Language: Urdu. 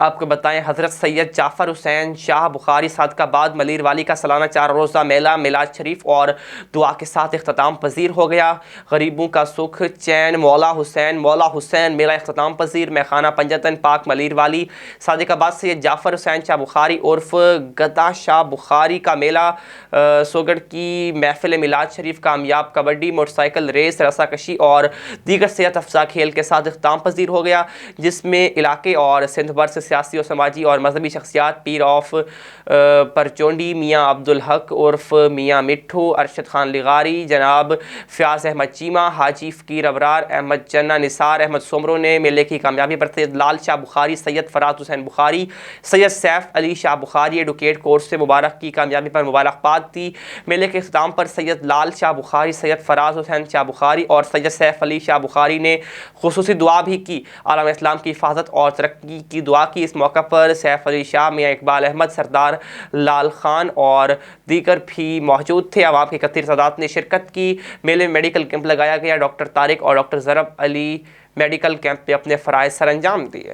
آپ کو بتائیں حضرت سید جعفر حسین شاہ بخاری صادق آباد ملیر والی کا سالانہ 4 روزہ میلہ میلاد شریف اور دعا کے ساتھ اختتام پذیر ہو گیا۔ غریبوں کا سکھ چین مولا حسین میلہ اختتام پذیر۔ میخانہ پنجتن پاک ملیر والی صادق آباد سید جعفر حسین شاہ بخاری عرف گدا شاہ بخاری کا میلہ سوگڑ کی محفل میلاد شریف کامیاب کبڈی موٹر سائیکل ریس رسا کشی اور دیگر صحت افزا کھیل کے ساتھ اختتام پذیر ہو گیا، جس میں علاقے اور سندھ بھر سے سیاسی و سماجی اور مذہبی شخصیات پیر آف پرچونڈی میاں عبدالحق عرف میاں مٹھو، ارشد خان لغاری، جناب فیاض احمد چیمہ، حاجی فقیر ابرار، احمد جنہ نثار، احمد سمرو نے میلے کی کامیابی پر سید لال شاہ بخاری، سید فراز حسین بخاری، سید سیف علی شاہ بخاری ایڈوکیٹ کورس سے مبارک کی کامیابی پر مبارکباد دی۔ میلے کے اختتام پر سید لال شاہ بخاری، سید فراز حسین شاہ بخاری اور سید سیف علی شاہ بخاری نے خصوصی دعا بھی کی، عالم اسلام کی حفاظت اور ترقی کی دعا کی۔ اس موقع پر سیف علی شاہ، میاں اقبال احمد، سردار لال خان اور دیگر بھی موجود تھے۔ عوام کی کثیر تعداد نے شرکت کی۔ میلے میں میڈیکل کیمپ لگایا گیا۔ ڈاکٹر طارق اور ڈاکٹر ضرب علی میڈیکل کیمپ میں اپنے فرائض سر انجام دیے۔